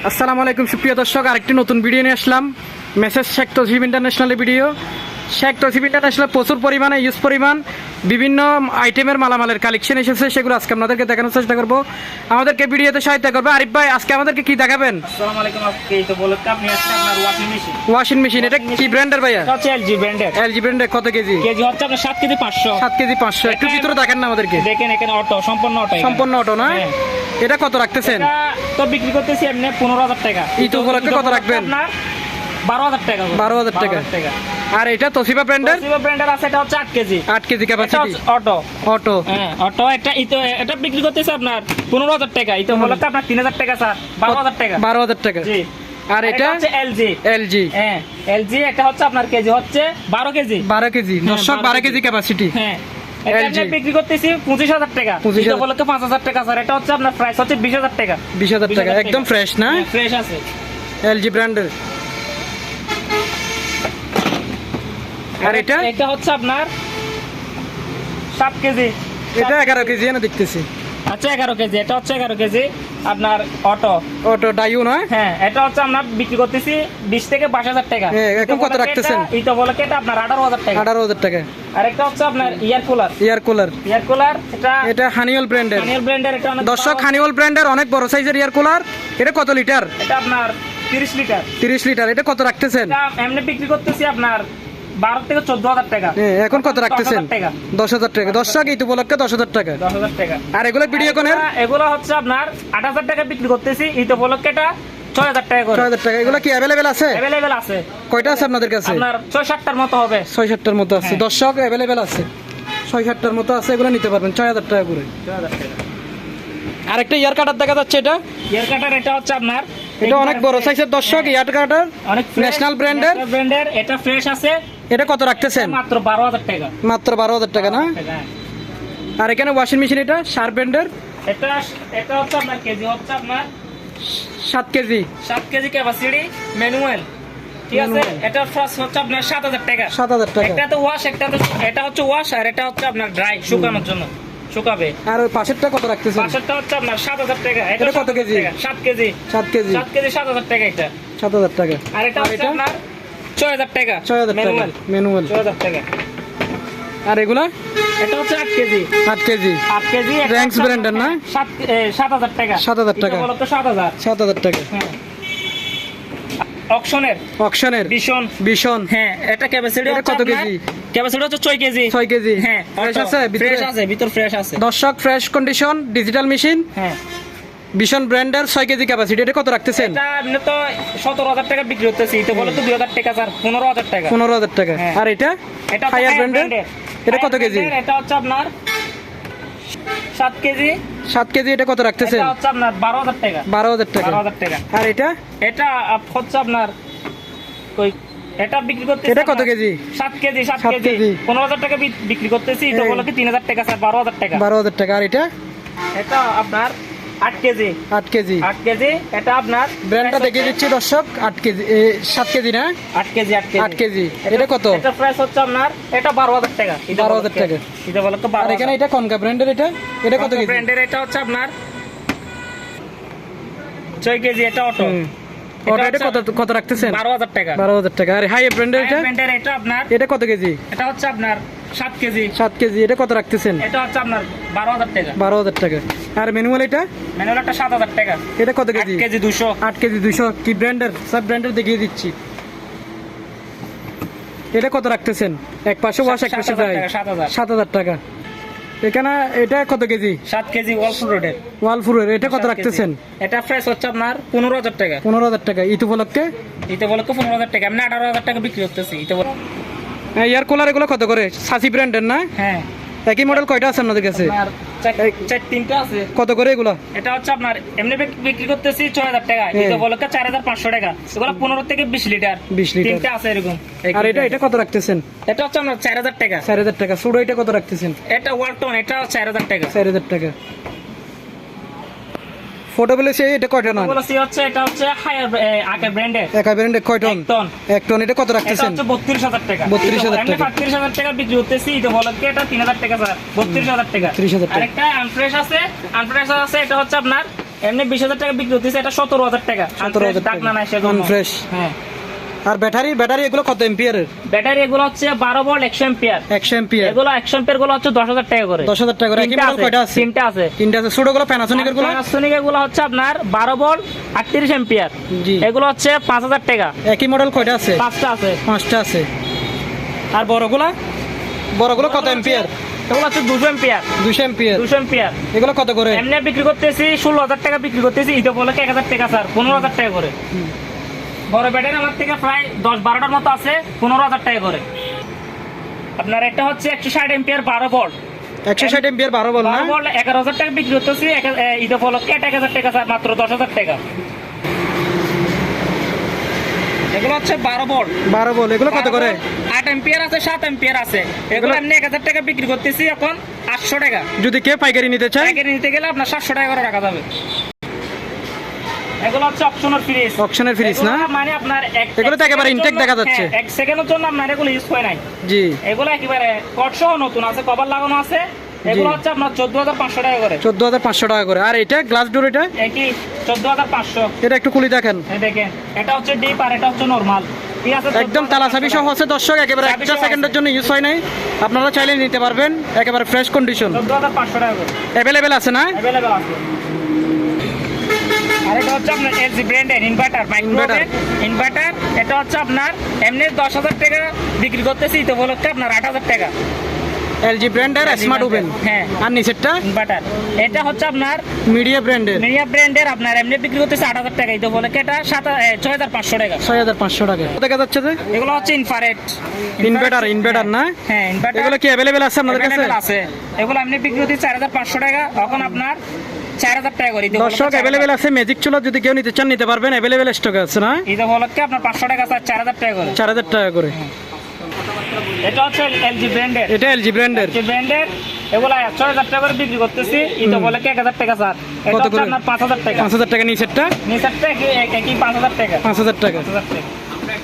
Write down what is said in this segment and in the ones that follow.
আসসালামু আলাইকুম সুপ্রিয় দর্শক, আরেকটি নতুন ভিডিও নিয়ে আসলাম। মেসেজ শেখ তৌসিফ ইন্টারন্যাশনালের ভিডিও। শেখ তৌসিফ ইন্টারন্যাশনাল প্রচুর পরিমাণে বিভিন্ন আইটেমের মালামালের কালেকশন এসেছে, সেগুলো আজকে আপনাদেরকে দেখানোর চেষ্টা করবো। আমাদেরকে ভিডিওতে সহায়তা করবে আরিফ ভাই। আজকে আমাদেরকে কি দেখাবেন? আসসালামু আলাইকুম। আজকে এই তো বলতে আপনি আজকে আপনার ওয়াশিং মেশিন। ওয়াশিং মেশিন, এটা কি ব্র্যান্ডের ভাইয়া? এটা হচ্ছে এলজি ব্র্যান্ডের। এলজি ব্র্যান্ডের। কত কেজি? কেজি হচ্ছে আপনার 7 কেজি 500। 7 কেজি 500। একটু ভিতরে দেখেন না আমাদেরকে। দেখেন এখানে অটো, সম্পূর্ণ অটো। সম্পূর্ণ অটো না? এটা কত রাখতেছেন? এটা তো বিক্রি করতেছি এমনি 15,000 টাকা। ঈদ উপলক্ষে কত রাখবেন? আপনার 12,000 টাকা। 12,000 টাকা। আর এটা তোশিবা ব্র্যান্ডের? তোশিবা ব্র্যান্ডের আছে, এটা হচ্ছে 8 KG. 8 KG capacity. Auto. Auto. হ্যাঁ, অটো। এটা বিক্রি করতেছে আপনার 15,000 টাকা। ঈদ উপলক্ষে আপনার 3,000 টাকা স্যার, 12,000 টাকা। 12,000 টাকা। জি। আর এটা হচ্ছে এলজি। এলজি। হ্যাঁ, এলজি। এটা হচ্ছে আপনার কেজি হচ্ছে 12 কেজি। 12 কেজি। দর্শক 12 কেজি ক্যাপাসিটি। হ্যাঁ, এটা বিক্রি করতেছি 25,000 টাকা। 25,000 উপলক্ষে 5,000 টাকা স্যার। এটা হচ্ছে আপনার প্রাইস হচ্ছে 20,000 টাকা। 20,000 টাকা একদম ফ্রেশ না? ফ্রেশ আছে। এলজি ব্র্যান্ডের। আর এটা হচ্ছে আপনার 7 কেজি। এটা 11 কেজি না দেখতেছি। আচ্ছা, 11 কেজি। এটা হচ্ছে 11 কেজি আপনার অটো। অটো ডাইউ না? হ্যাঁ, এটা হচ্ছে আমরা বিক্রি করতেছি 20 থেকে 22,000 টাকা। এখন কত রাখতেছেন? এটা বলে এটা আপনার 18,000 টাকা। 18,000 টাকা। আর একটা হচ্ছে আপনার ইয়ার কুলার। ইয়ার কুলার। ইয়ার কুলার এটা হানিওয়েল ব্র্যান্ডের। হানিওয়েল ব্র্যান্ডের। এটা অনেক দর্শক হানিওয়েল ব্র্যান্ডের অনেক বড় সাইজের ইয়ার কুলার। এটা কত লিটার? এটা আপনার 30 লিটার। 30 লিটার। এটা কত রাখতেছেন? এটা এমনি বিক্রি করতেছি আপনার 12 থেকে 14,000 টাকা। এখন কত রাখতেছেন? 10,000 টাকা। দর্শক ঈদ উপলক্ষে 10,000 টাকা। 10,000 টাকা। আর এগুলো ভিডিও কোনের? এগুলো হচ্ছে আপনার 8,000 টাকা বিক্রি করতেছি। ঈদ উপলক্ষে এটা 6,000 টাকা করে। 6,000 টাকা। এগুলো কি অ্যাভেলেবেল আছে? অ্যাভেলেবেল আছে। কয়টা আছে আপনাদের কাছে? আপনার 6-7টার মতো হবে। 6-7টার মতো আছে। দর্শক অ্যাভেলেবেল আছে, 6-7টার মতো আছে। এগুলো নিতে পারবেন 6,000 টাকা করে। 6,000 টাকা। আরেকটা ইয়ার কাটার দেখা যাচ্ছে। এটা ইয়ার কাটার। এটা হচ্ছে আপনার এটা অনেক বড় সাইজের। দর্শক ইয়ার কাটার অনেক ন্যাশনাল ব্র্যান্ডের। এটা ফ্রেশ আছে। এটা কত রাখতেছেন? মাত্র 12,000 টাকা। মাত্র 12,000 টাকা না? আর এখানে ওয়াশিং মেশিন, এটা শার্প ব্র্যান্ডের। এটা হচ্ছে আপনার কেজি হচ্ছে আপনার 7 কেজি। 7 KG capacity manual. ঠিক আছে। এটা প্রাইস হচ্ছে আপনার 7,000 টাকা। 7,000 টাকা। এটা তো ওয়াশ, এটা হচ্ছে ওয়াশ, আর এটা হচ্ছে আপনার ড্রাই, শুকানোর জন্য শুকাবে। আর ওই পাশেরটা কত রাখতেছেন? পাশেরটা হচ্ছে আপনার 7,000 টাকা। এটা কত কেজি? 7 কেজি। 7 কেজি। 7 কেজি 7,000 টাকা এটা। 7,000 টাকা। আর এটা হচ্ছে আপনার 6,000 টাকা। 6,000 টাকা ম্যানুয়াল। 6,000 টাকা। আর এগুলা? এটা হচ্ছে 8 কেজি। 8 কেজি। 8 কেজি। র্যাঙ্কস ব্র্যান্ডের না? 7,000 টাকা। 7,000 টাকা। এটা বলতো 7,000। 7,000 টাকা। হ্যাঁ। অকশনের ভীষণ। হ্যাঁ, এটা ক্যাপাসিটি এটা কত কেজি? ক্যাপাসিটি হচ্ছে 6 কেজি। 6 কেজি। হ্যাঁ, ফ্রেশ আছে ভিতরে? ফ্রেশ আছে, ভিতর ফ্রেশ আছে। দর্শক ফ্রেশ কন্ডিশন ডিজিটাল মেশিন। হ্যাঁ, ভীষণ ব্র্যান্ডের 6 কেজি ক্যাপাসিটি। এটা কত রাখতেছেন? এটা এমনি তো 17,000 টাকা বিক্রি হতেছে। এটা বলে তো 2,000 টাকা স্যার, 15,000 টাকা। 15,000 টাকা। হ্যাঁ। আর এটা এটা হায়ার ব্র্যান্ডের। এটা কত কেজি? এটা হচ্ছে আপনার 7 কেজি। 7 কেজি। এটা কত রাখতেছেন? এটা হচ্ছে আপনার 12,000 টাকা। 12,000 টাকা। 12,000 টাকা। আর এটা হচ্ছে আপনার ওই এটা বিক্রি করতেছি। এটা কত কেজি? 7 কেজি। 7 7 KG KG. 15,000 টাকা বিক্রি করতেছি। এটা বলে কি 3,000 টাকা স্যার, 12,000 টাকা। 12,000 টাকা। আর এটা এটা আপনার 8 কেজি। 8 কেজি। 8 কেজি। এটা আপনার ব্র্যান্ডটা দেখিয়ে দিচ্ছি দর্শক। 8 কেজি। 7 কেজি না? 8 কেজি। 8 কেজি। এটা কত? এটা প্রাইস হচ্ছে আপনার এটা 12,000 টাকা। 12,000 টাকা। এটা বলে তো আর 12,000। এখানে এটা কনকা ব্র্যান্ডের। এটা কত কেজি? ব্র্যান্ডের। এটা হচ্ছে আপনার 6 কেজি। এটা অটো। এটা কত রাখতেছেন? 12,000 টাকা। 12,000 টাকা। আর হাই ব্র্যান্ডের ব্র্যান্ডের। এটা আপনার এটা কত কেজি? এটা হচ্ছে আপনার 7 কেজি। 7 কেজি। এটা কত রাখতেছেন? এটা হচ্ছে আপনার 12,000 টাকা। 12,000 টাকা। আর ম্যানুয়াল এটা? ম্যানুয়াল একটা 7,000 টাকা। এটা কত 8 কেজি? কেজি 200। 8 কেজি 200। কি ব্র্যান্ডের? সব ব্র্যান্ডের দেখিয়ে দিচ্ছি। এটা কত রাখতেছেন? এক পাশে ওয়াশ, এক পাশে ড্রাই। 7,000 টাকা। এখানে এটা কত কেজি? 7 কেজি ওয়ালফুল রোডের। ওয়ালফুরের। এটা কত রাখতেছেন? এটা প্রাইস হচ্ছে আপনার 15,000 টাকা। 15,000 টাকা। ঈদ উপলক্ষে? এটা বলে তো 15,000 টাকা। আমি 18,000 টাকা বিক্রি করতেছি। এটা বলে এয়ার কুলার এগুলো কত করে? সাসি ব্র্যান্ডের না? হ্যাঁ। একই মডেল কয়টা আছে আপনাদের কাছে? আপনার 3টা আছে। কত করে এগুলো? এটা হচ্ছে আপনার এমনি বিক্রি করতেছি 6,000 টাকা। এটা বলে 4,500 টাকা। এগুলো 15 থেকে 20 লিটার। 20 লিটার। 3টা আছে এরকম। আর এটা কত রাখতেছেন? এটা হচ্ছে আপনার 4,000 টাকা। 4,000 টাকা। সুডো এটা কত রাখতেছেন? এটা ওয়ালটন। এটা 4,000 টাকা। 4,000 টাকা। ফটো বলে এটা কয়টা না? বলেছি হচ্ছে এটা হচ্ছে হায়ার আকার ব্র্যান্ডের। একা ব্র্যান্ডের কয় টন? 1 টন। এটা কত এটা রাখতেছেন? হচ্ছে 32,000 টাকা। 32,000 এমনি টাকা। 35,000 টাকা বিক্রি করতেছি। এটা বলে কি এটা 3,000 টাকা স্যার, 32,000 টাকা। 30,000 টাকা। আরেকটা আনফ্রেশ আছে। এটা হচ্ছে আপনার এমনি 20,000 টাকা বিক্রি হতেছে, এটা 17,000 টাকা। 17,000 টাকা না সেজন্য আনফ্রেশ। হ্যাঁ। আর ব্যাটারি এগুলো কত এম্পিয়ারের? ব্যাটারি এগুলো হচ্ছে 12 ভোল্ট 100 এম্পিয়ার। 100 এম্পিয়ার। এগুলো 100 এম্পিয়ার গুলো হচ্ছে 10,000 টাকা করে। 10,000 টাকা করে। একই মডেল কয়টা আছে? তিনটা আছে। তিনটা আছে। ছোটগুলো প্যানাসোনিক এর গুলো? প্যানাসোনিক এগুলো হচ্ছে আপনার 12 ভোল্ট 38 এম্পিয়ার। জি। এগুলো হচ্ছে 5,000 টাকা। একই মডেল কয়টা আছে? 5টা আছে। 5টা আছে। আর বড়গুলো কত এম্পিয়ার? এগুলো হচ্ছে 200 এম্পিয়ার। 200 এম্পিয়ার। 200 এম্পিয়ার। এগুলো কত করে? এমনি বিক্রি করতেছি 16,000 টাকা বিক্রি করতেছি, ঈদ উপলক্ষে 1,000 টাকা স্যার, 15,000 টাকা করে। বড় ব্যাটারি আমার থেকে প্রায় 10-12টার মতো আছে, 15,000 টাকা করে। আপনার এটা হচ্ছে 160 এম্পিয়ার 12 ভোল্ট। 160 এম্পিয়ার 12 ভোল্ট না? 12 ভোল্ট 11,000 টাকা বিক্রি করতেছি, ঈদ উপলক্ষে 1,000 টাকা স্যার, মাত্র 10,000 টাকা। এগুলো হচ্ছে 12 ভোল্ট। 12 ভোল্ট। এগুলো কত করে? 8 এম্পিয়ার আছে, 7 এম্পিয়ার আছে। এগুলো এমনি 1,000 টাকা বিক্রি করতেছি এখন 800 টাকা। যদি কেউ পাইকারি নিতে চায়? পাইকারি নিতে গেলে আপনার 700 টাকা করে রাখা যাবে। এগুলো হচ্ছে অপশনাল ফ্রিজ। অপশনের ফ্রিজ না? মানে আপনার এগুলো তো একেবারে ইনটেক দেখা যাচ্ছে। 1 সেকেন্ডের জন্য আপনার এগুলো ইউজ হয় নাই। জি। এগুলো একেবারে কট সহ নতুন আছে, কভার লাগানো আছে। এগুলো হচ্ছে আপনার 14,500 টাকা করে। 14,500 টাকা করে। আর এটা গ্লাস ডোর, এটা একই 14,500। এটা একটু খুলে দেখেন। এই দেখেন, এটা হচ্ছে ডিপ আর এটা হচ্ছে নরমাল। ঠিক আছে, একদম তালা চাবি সহ আছে দর্শক, একেবারে চাবি 1 সহ সেকেন্ডের জন্য ইউজ হয় নাই। আপনারা চাইলে নিতে পারবেন, একেবারে ফ্রেশ কন্ডিশন। 14,500 টাকা করে अवेलेबल আছে না? अवेलेबल আছে। আর এটা হচ্ছে আপনার এলজি ব্র্যান্ডের ইনভার্টার, মাইক্রোওয়েভ ইনভার্টার। এটা হচ্ছে আপনার এমনি 10,000 টাকা বিক্রি করতেছি, তো বলতে আপনার 8,000 টাকা। এলজি ব্র্যান্ডের স্মার্ট ওভেন। হ্যাঁ। আর নিচেরটা ইনভার্টার, এটা হচ্ছে আপনার মিডিয়া ব্র্যান্ডের। মিডিয়া ব্র্যান্ডের, আপনার এমনি বিক্রি করতেছে 8,000 টাকা, তো বলে এটা 6,500 টাকা। 6,500 টাকা। দেখা যাচ্ছে যে এগুলো হচ্ছে ইনফ্রারেড ইনভার্টার না? হ্যাঁ, ইনভার্টার। এগুলো কি अवेलेबल আছে আপনাদের কাছে? Available আছে। এগুলো এমনি বিক্রি হচ্ছে 4,500 টাকা, এখন আপনার 4,000 টাকা করে। দর্শক अवेलेबल আছে। ম্যাজিক চুলা যদি কেউ নিতে চান নিতে পারবেন, अवेलेबल স্টক আছে না? ঈদ উপলক্ষে আপনার 500 টাকা স্যার, 4,000 টাকা করে। 4,000 টাকা করে। এটা হচ্ছে এলজি ব্র্যান্ডের। এটা এলজি ব্র্যান্ডের। এলজি ব্র্যান্ডের এগুলা 6,000 টাকা করে বিক্রি করতেছি, ঈদ উপলক্ষে 1,000 টাকা স্যার। এটা কত হচ্ছে করে? আপনার 5,000 টাকা। 5,000 টাকা। নিচেরটা নিচেরটা একই 5,000 টাকা। 5,000 টাকা। 5,000 টাকা।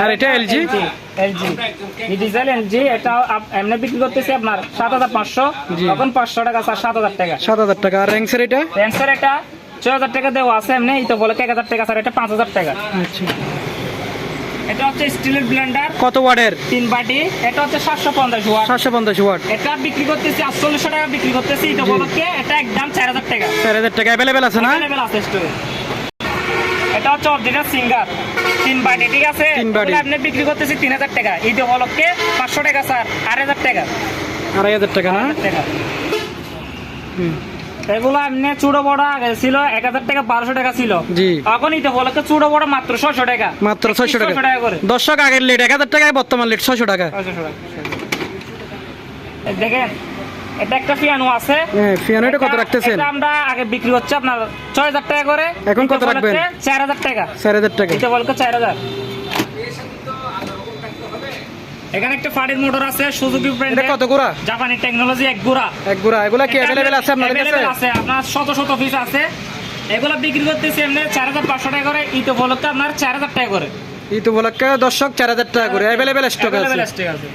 আর এটা এলজি। এলজি ডিজিটাল এলজি, এটা এমনি বিক্রি করতেছি আপনার 7,500, এখন 500 টাকা স্যার, 7,000 টাকা। 7,000 টাকা। আর র্যাংসের এটা? র্যান্সার এটা 6,000 টাকা দেওয়া আছে এমনি, ঈদ উপলক্ষে 1,000 টাকা স্যার, এটা 5,000 টাকা। আচ্ছা। এটা হচ্ছে স্টিলের ব্লেন্ডার, কত ওয়াটের? 3 বাটি। এটা হচ্ছে 750 ওয়াট। 750 ওয়াট। এটা বিক্রি করতেছি 4800 টাকা বিক্রি করতেছি, ঈদ উপলক্ষে এটা একদম 4,000 টাকা। 4,000 টাকা। अवेलेबल আছে না? Available আছে স্টোরে। এটা হচ্ছে অরিজিনাল সিঙ্গার 3 বাটি, ঠিক আছে? 3 বাটি। এগুলো আপনি বিক্রি করতেছি 3,000 টাকা, ঈদ উপলক্ষে 500 টাকা স্যার, 8,000 টাকা। 2,500 টাকা না? 8,000 টাকা। হুম। এগুলো এমনি চুড়ো বড় আগে ছিল 1,000 টাকা, 1,200 টাকা ছিল। জি। এখন ঈদ উপলক্ষে চুড়ো বড় মাত্র 600 টাকা। মাত্র 600 টাকা। 600 টাকা করে। দর্শক আগের লেট 1,000 টাকায়, বর্তমান লেট 600 টাকা। 600 টাকা। এই দেখেন, এটা একটা পিয়ানো আছে। হ্যাঁ, পিয়ানোটা কত রাখতেছেন? এটা আমরা আগে বিক্রি হচ্ছে আপনার 6,000 টাকা করে, এখন কত রাখবেন? 4,000 টাকা। 4,000 টাকা। এটা বলকে 4,000। এখানে একটা ফাড়ির মোটর আছে সুজুকি এটা ব্র্যান্ডের, কত গোড়া? জাপানি টেকনোলজি, এক গুড়া। এক গোড়া। এগুলা কি अवेलेबल আছে আপনাদের কাছে? Available আছে, আপনার শত শত পিস আছে। এগুলা বিক্রি করতেছি এমনি 4,500 টাকা করে, ঈদ উপলক্ষে আপনার 4,000 টাকা করে। ঈদ উপলক্ষে দর্শক 4,000 টাকা করে। अवेलेबल স্টক আছে। Available stock আছে।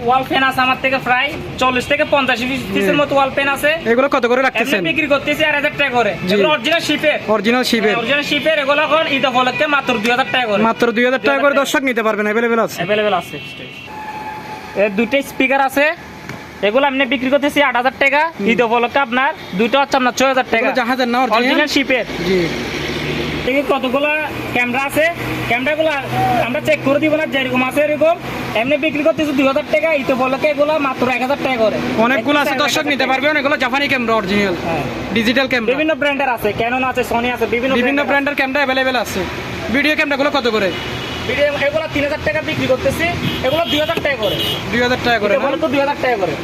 ওয়াল ফ্যান আছে আমার থেকে প্রায় 40 থেকে 50 পিসের মতো ওয়াল ফ্যান আছে। এগুলো কত করে এমনি রাখতেছেন? বিক্রি করতেছি 4,000 টাকা করে। জি। এগুলো অরিজিনাল শিপের। অরিজিনাল শিপের। অরিজিনাল শিপের, এগুলো এখন ঈদ উপলক্ষে মাত্র 2,000 টাকা করে। মাত্র 2,000 টাকা করে দর্শক নিতে পারবেন। अवेलेबल আছে। अवेलेबल আছে। এর দুটো স্পিকার আছে, এগুলো আপনি বিক্রি করতেছি 8,000 টাকা, ঈদ উপলক্ষে আপনার দুটো হচ্ছে আপনার 6,000 টাকা। এগুলো জাহাজের না? অরিজিনাল শিপের। জি। এই কতগুলো ক্যামেরা আছে, ক্যামেরাগুলো আমরা চেক করে দিব না, যেরকম আছে এরকম। এমনি বিক্রি করতেছি 2,000 টাকা, ঈদ উপলক্ষে এগুলো মাত্র 1,000 টাকা করে। অনেকগুলো আছে দর্শক, নিতে পারবেন। এগুলো জাপানি ক্যামেরা, অরিজিনাল হ্যাঁ। Digital camera. বিভিন্ন ব্র্যান্ডের আছে, ক্যানন আছে, সোনি আছে, বিভিন্ন ব্র্যান্ডের ক্যামেরা अवेलेबल আছে। ভিডিও ক্যামেরাগুলো কত করে? ভিডিও এগুলো 3,000 টাকা বিক্রি করতেছি, এগুলো 2,000 টাকা করে। 2,000 টাকা করে। এগুলো তো 2,000 টাকা করে।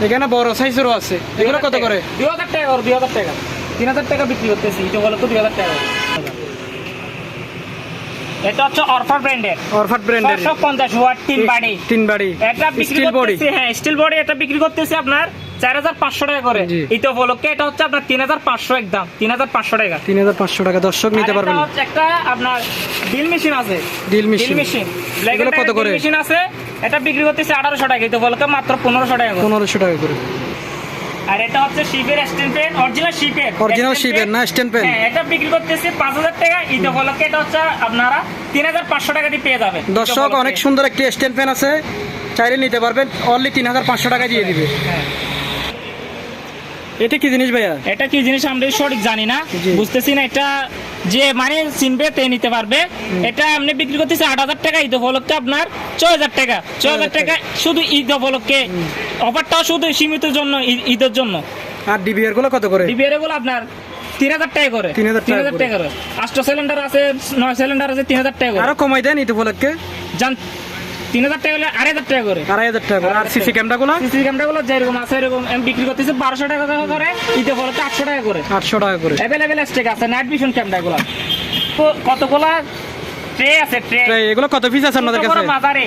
এখানে বড় সাইজেরও আছে। এগুলো কত করে? 2,000 টাকা করে। 2,000 টাকা। 3,000 টাকা বিক্রি করতেছি, এটা বলে তো 2,000 টাকা করে। এটা হচ্ছে অরফার ব্র্যান্ডের। অরফাট ব্র্যান্ডের 650 ওয়াট 3 বাড়ি। 3 বাড়ি। এটা বিক্রি স্টিল বডি। করতেছি, হ্যাঁ স্টিল বডি, এটা বিক্রি করতেছি আপনার 4,500 টাকা করে। জি। এটা উপলক্ষে এটা হচ্ছে আপনার 3,500, একদম 3,500 টাকা। 3,500 টাকা দর্শক নিতে আর পারবেন। এটা হচ্ছে একটা আপনার ড্রিল মেশিন আছে। Drill machine. এগুলো কত করে? মেশিন আছে, এটা বিক্রি করতেছি 1,800 টাকা, এটা উপলক্ষে মাত্র 1,500 টাকা করে। 1,500 টাকা করে। আর এটা হচ্ছে শিপের স্ট্যান্ড ফ্যান, অরিজিনাল শিপের। Original শিপের না স্ট্যান্ড ফ্যান? হ্যাঁ, এটা বিক্রি করতেছি 5000 টাকা। ঈদ উপলক্ষে এটা হচ্ছে আপনারা 3500 টাকা দিয়ে পেয়ে যাবেন। দর্শক অনেক সুন্দর একটি স্ট্যান্ড ফ্যান আছে, চাইলে নিতে পারবেন, অনলি 3500 টাকা দিয়ে দিবে। হ্যাঁ। এটা কি জিনিস ভাইয়া? এটা কি জিনিস আমরা সঠিক জানি না, জি। বুঝতেছি না। এটা যে মানে চিনবে তে নিতে পারবে। এটা আপনি বিক্রি করতেছি 8000 টাকা, ঈদ উপলক্ষে আপনার 6000 টাকা। 6000 টাকা শুধু ঈদ উপলক্ষে, অফারটাও শুধু সীমিত জন্য, ঈদের জন্য। আর ডিবিআর গুলো কত করে? ডিবিআর গুলো আপনার 3000 টাকা করে। 3000 টাকা করে। 8 সিলিন্ডার আছে, 9 সিলিন্ডার আছে, 3000 টাকা করে। আরো কমাই দেন ঈদ উপলক্ষে? জান 3000 টাকা হলে 2500 টাকা করে। 2500 টাকা করে। আর সিসি ক্যামেরা গুলো? সিসি ক্যামেরা গুলো যেরকম আছে এরকম আমি বিক্রি করতেছি 1200 টাকা করে, ঈদ উপলক্ষে 800 টাকা করে। 800 টাকা করে। অ্যাভেলেবেল স্টক আছে নাইট ভিশন ক্যামেরা গুলো। তো কতগুলা ট্রে আছে, ট্রে এগুলো কত পিস আছে আপনাদের কাছে? মাঝারে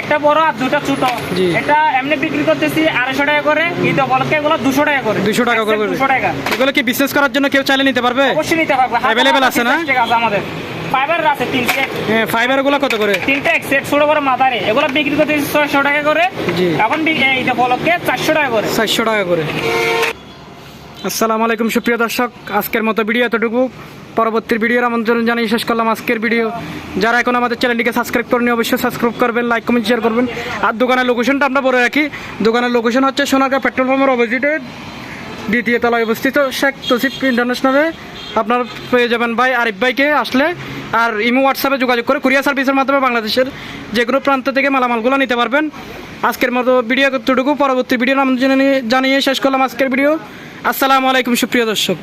একটা বড় আর দুটো ছোট। জি। এটা এমনি বিক্রি করতেছি 250 টাকা করে, ঈদ উপলক্ষে এগুলো 200 টাকা করে। 200 টাকা করে। 200 টাকা। এগুলো কি বিজনেস করার জন্য কেউ চাইলে নিতে পারবে? অবশ্যই নিতে পারবে। Available আছে না? ঠিক আছে আমাদের। ফাইবার আছে 3 সেট। হ্যাঁ, ফাইবার গুলো কত করে? 3টা এক সেট ছোট বড় মাঝারে। এগুলো বিক্রি করতেছি 600 টাকা করে। জি। এখন ঈদ উপলক্ষে 400 টাকা করে। 400 টাকা করে। আসসালামু আলাইকুম সুপ্রিয় দর্শক, আজকের মতো ভিডিও এতটুকু। পরবর্তী ভিডিওর আমন্ত্রণ জানিয়ে শেষ করলাম আজকের ভিডিও। যারা এখন আমাদের চ্যানেলটিকে সাবস্ক্রাইব করেনি অবশ্যই সাবস্ক্রাইব করবেন, লাইক কমেন্ট শেয়ার করবেন। আর দোকানের লোকেশনটা আমরা বলে রাখি, দোকানের লোকেশন হচ্ছে সোনারগাঁ পেট্রোল পাম্পের অপোজিটে দ্বিতীয় তলায় অবস্থিত শেখ তসিফ ইন্টারন্যাশনালে আপনার পেয়ে যাবেন ভাই আরিফ ভাইকে আসলে। আর ইমো হোয়াটসঅ্যাপে যোগাযোগ করে কুরিয়ার সার্ভিসের মাধ্যমে বাংলাদেশের যে কোনো প্রান্ত থেকে মালামালগুলো নিতে পারবেন। আজকের মতো ভিডিও এতটুকু। পরবর্তী ভিডিওর আমন্ত্রণ জানিয়ে শেষ করলাম আজকের ভিডিও। আসসালামু আলাইকুম সুপ্রিয় দর্শক।